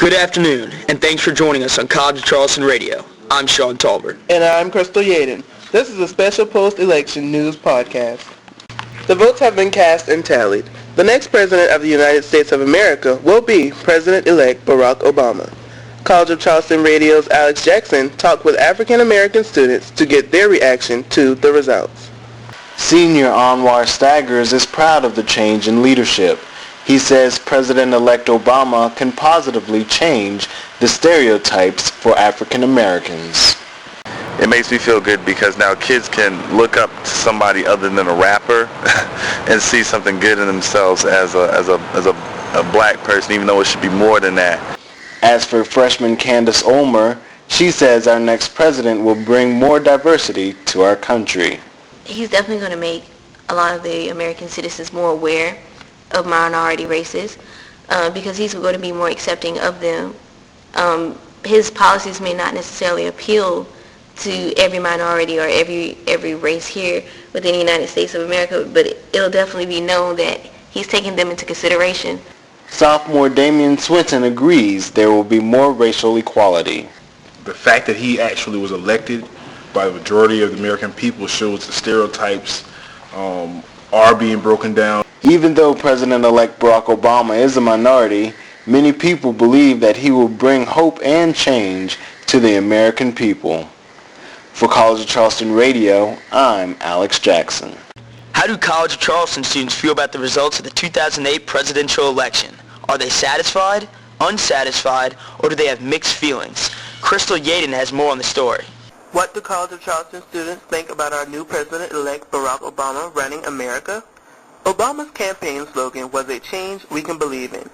Good afternoon, and thanks for joining us on College of Charleston Radio. I'm Sean Tolbert. And I'm Krystal Yeadon. This is a special post-election news podcast. The votes have been cast and tallied. The next President of the United States of America will be President-elect Barack Obama. College of Charleston Radio's Alex Jackson talked with African-American students to get their reaction to the results. Senior Anwar Staggers is proud of the change in leadership. He says President-elect Obama can positively change the stereotypes for African Americans. It makes me feel good because now kids can look up to somebody other than a rapper and see something good in themselves as a black person, even though it should be more than that. As for freshman Candace Ulmer, she says our next president will bring more diversity to our country. He's definitely going to make a lot of the American citizens more aware of minority races because he's going to be more accepting of them. His policies may not necessarily appeal to every minority or every race here within the United States of America, but it'll definitely be known that he's taking them into consideration. Sophomore Damian Swinton agrees there will be more racial equality. The fact that he actually was elected by the majority of the American people shows the stereotypes are being broken down. Even though President-elect Barack Obama is a minority, many people believe that he will bring hope and change to the American people. For College of Charleston Radio, I'm Alex Jackson. How do College of Charleston students feel about the results of the 2008 presidential election? Are they satisfied, unsatisfied, or do they have mixed feelings? Krystal Yeadon has more on the story. What do College of Charleston students think about our new President-elect Barack Obama running America? Obama's campaign slogan was a change we can believe in.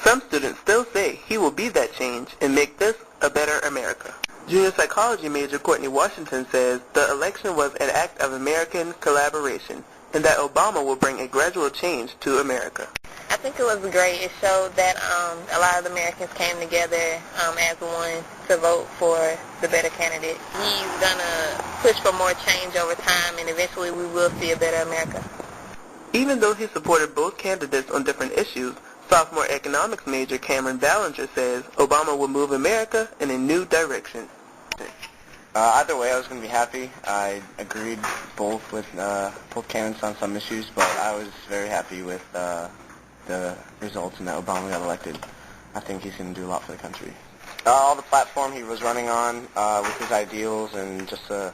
Some students still say he will be that change and make this a better America. Junior psychology major Courtney Washington says the election was an act of American collaboration and that Obama will bring a gradual change to America. I think it was great. It showed that a lot of the Americans came together as one to vote for the better candidate. He's going to push for more change over time, and eventually we will see a better America. Even though he supported both candidates on different issues, sophomore economics major Cameron Ballinger says Obama will move America in a new direction. Either way, I was going to be happy. I agreed both with both candidates on some issues, but I was very happy with the results and that Obama got elected. I think he's going to do a lot for the country. All the platform he was running on with his ideals and just the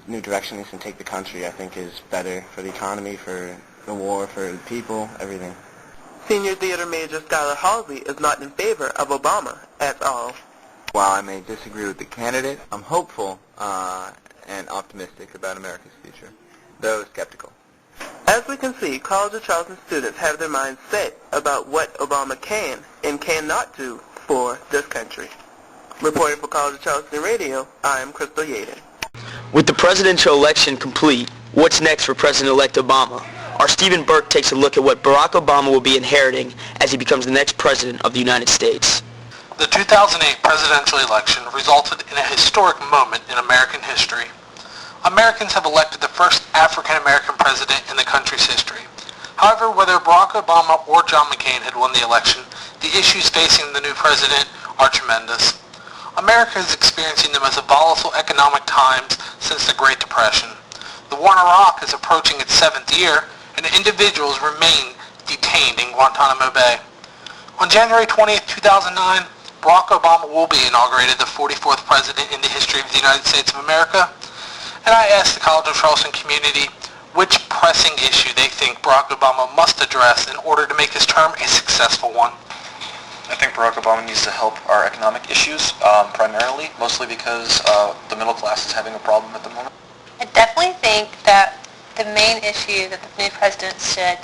new direction he's going to take the country, I think is better for the economy, for the war, for the people, everything. Senior theater major Skylar Halsey is not in favor of Obama at all. While I may disagree with the candidate, I'm hopeful and optimistic about America's future, though skeptical. As we can see, College of Charleston students have their minds set about what Obama can and cannot do for this country. Reporting for College of Charleston Radio, I'm Krystal Yeadon. With the presidential election complete, what's next for President-elect Obama? Our Stephen Burke takes a look at what Barack Obama will be inheriting as he becomes the next president of the United States. The 2008 presidential election resulted in a historic moment in American history. Americans have elected the first African-American president in the country's history. However, whether Barack Obama or John McCain had won the election, the issues facing the new president are tremendous. America is experiencing the most volatile economic times since the Great Depression. The war in Iraq is approaching its 7th year, and individuals remain detained in Guantanamo Bay. On January 20th, 2009, Barack Obama will be inaugurated the 44th president in the history of the United States of America. And I asked the College of Charleston community which pressing issue they think Barack Obama must address in order to make his term a successful one. I think Barack Obama needs to help our economic issues primarily, mostly because the middle class is having a problem at the moment. I definitely think that the main issue that the new president should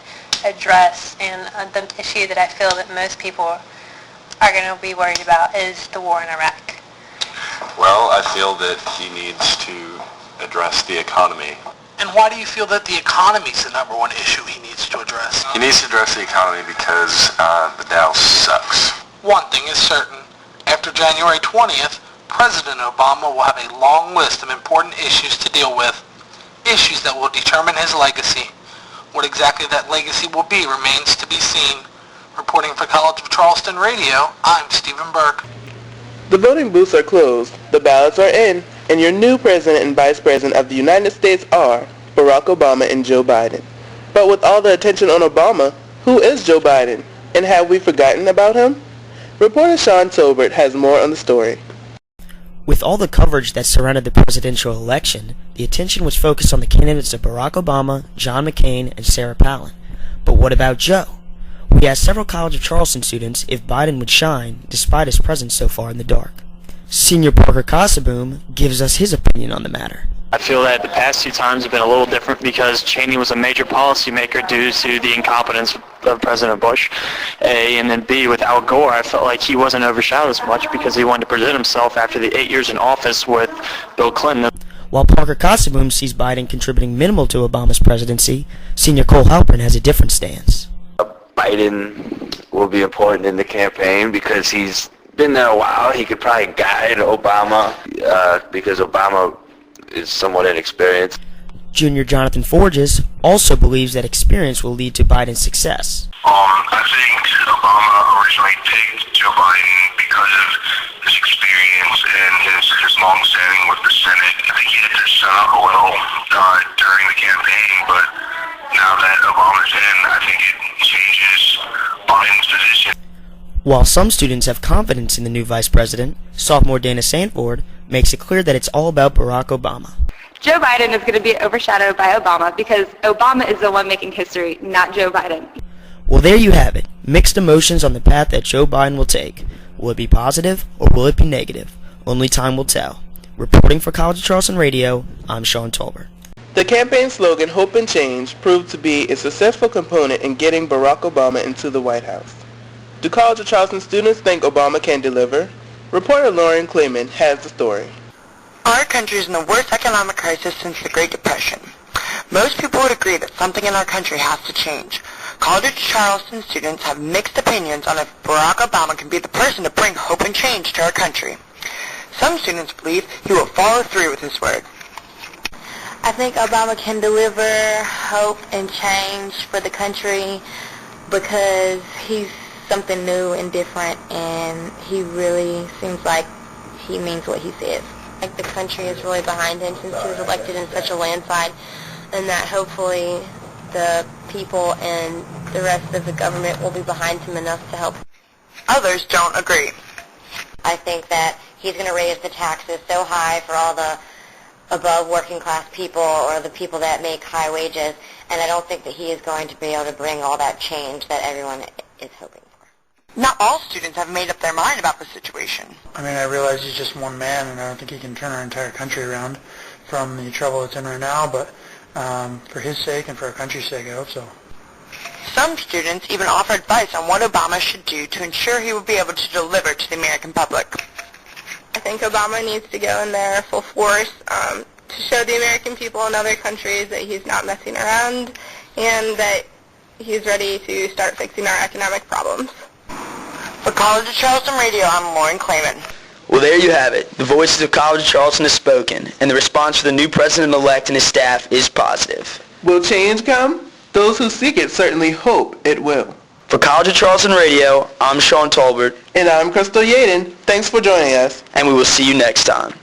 address and the issue that I feel that most people are going to be worried about is the war in Iraq. Well, I feel that he needs to address the economy. And why do you feel that the economy is the number one issue he needs to address? He needs to address the economy because the Dow sucks. One thing is certain. After January 20th, President Obama will have a long list of important issues to deal with, issues that will determine his legacy. What exactly that legacy will be remains to be seen. Reporting for College of Charleston Radio, I'm Stephen Burke. The voting booths are closed, the ballots are in, and your new President and Vice President of the United States are Barack Obama and Joe Biden. But with all the attention on Obama, who is Joe Biden? And have we forgotten about him? Reporter Sean Tolbert has more on the story. With all the coverage that surrounded the presidential election, the attention was focused on the candidates of Barack Obama, John McCain, and Sarah Palin. But what about Joe? We asked several College of Charleston students if Biden would shine despite his presence so far in the dark. Senior Parker Kassaboom gives us his opinion on the matter. I feel that the past 2 times have been a little different because Cheney was a major policymaker due to the incompetence of President Bush, A, and then B, with Al Gore, I felt like he wasn't overshadowed as much because he wanted to present himself after the 8 years in office with Bill Clinton. While Parker Kassaboom sees Biden contributing minimal to Obama's presidency, Senior Cole Halpern has a different stance. Biden will be important in the campaign because he's been there a while. He could probably guide Obama because Obama is somewhat inexperienced. Junior Jonathan Forges also believes that experience will lead to Biden's success. I think Obama originally picked Joe Biden because of his experience and his long standing with the Senate. I think he had to set up a little during the campaign, but now that Obama's in, I think it changes Biden's position. While some students have confidence in the new vice president, sophomore Dana Sanford makes it clear that it's all about Barack Obama. Joe Biden is going to be overshadowed by Obama because Obama is the one making history, not Joe Biden. Well, there you have it. Mixed emotions on the path that Joe Biden will take. Will it be positive or will it be negative? Only time will tell. Reporting for College of Charleston Radio, I'm Sean Tolbert. The campaign slogan, Hope and Change, proved to be a successful component in getting Barack Obama into the White House. Do College of Charleston students think Obama can deliver? Reporter Lauren Klayman has the story. Our country is in the worst economic crisis since the Great Depression. Most people would agree that something in our country has to change. College of Charleston students have mixed opinions on if Barack Obama can be the person to bring hope and change to our country. Some students believe he will follow through with his word. I think Obama can deliver hope and change for the country because he's something new and different, and he really seems like he means what he says. Like the country is really behind him since he was elected in such a landslide, and that hopefully the people and the rest of the government will be behind him enough to help. Others don't agree. I think that he's going to raise the taxes so high for all the above working class people or the people that make high wages, and I don't think that he is going to be able to bring all that change that everyone is hoping for. Not all students have made up their mind about the situation. I mean, I realize he's just one man, and I don't think he can turn our entire country around from the trouble it's in right now, but for his sake and for our country's sake, I hope so. Some students even offer advice on what Obama should do to ensure he will be able to deliver to the American public. I think Obama needs to go in there full force to show the American people in other countries that he's not messing around and that he's ready to start fixing our economic problems. For College of Charleston Radio, I'm Lauren Klayman. Well, there you have it. The voices of College of Charleston have spoken, and the response for the new president-elect and his staff is positive. Will change come? Those who seek it certainly hope it will. For College of Charleston Radio, I'm Sean Tolbert. And I'm Krystal Yeadon. Thanks for joining us. And we will see you next time.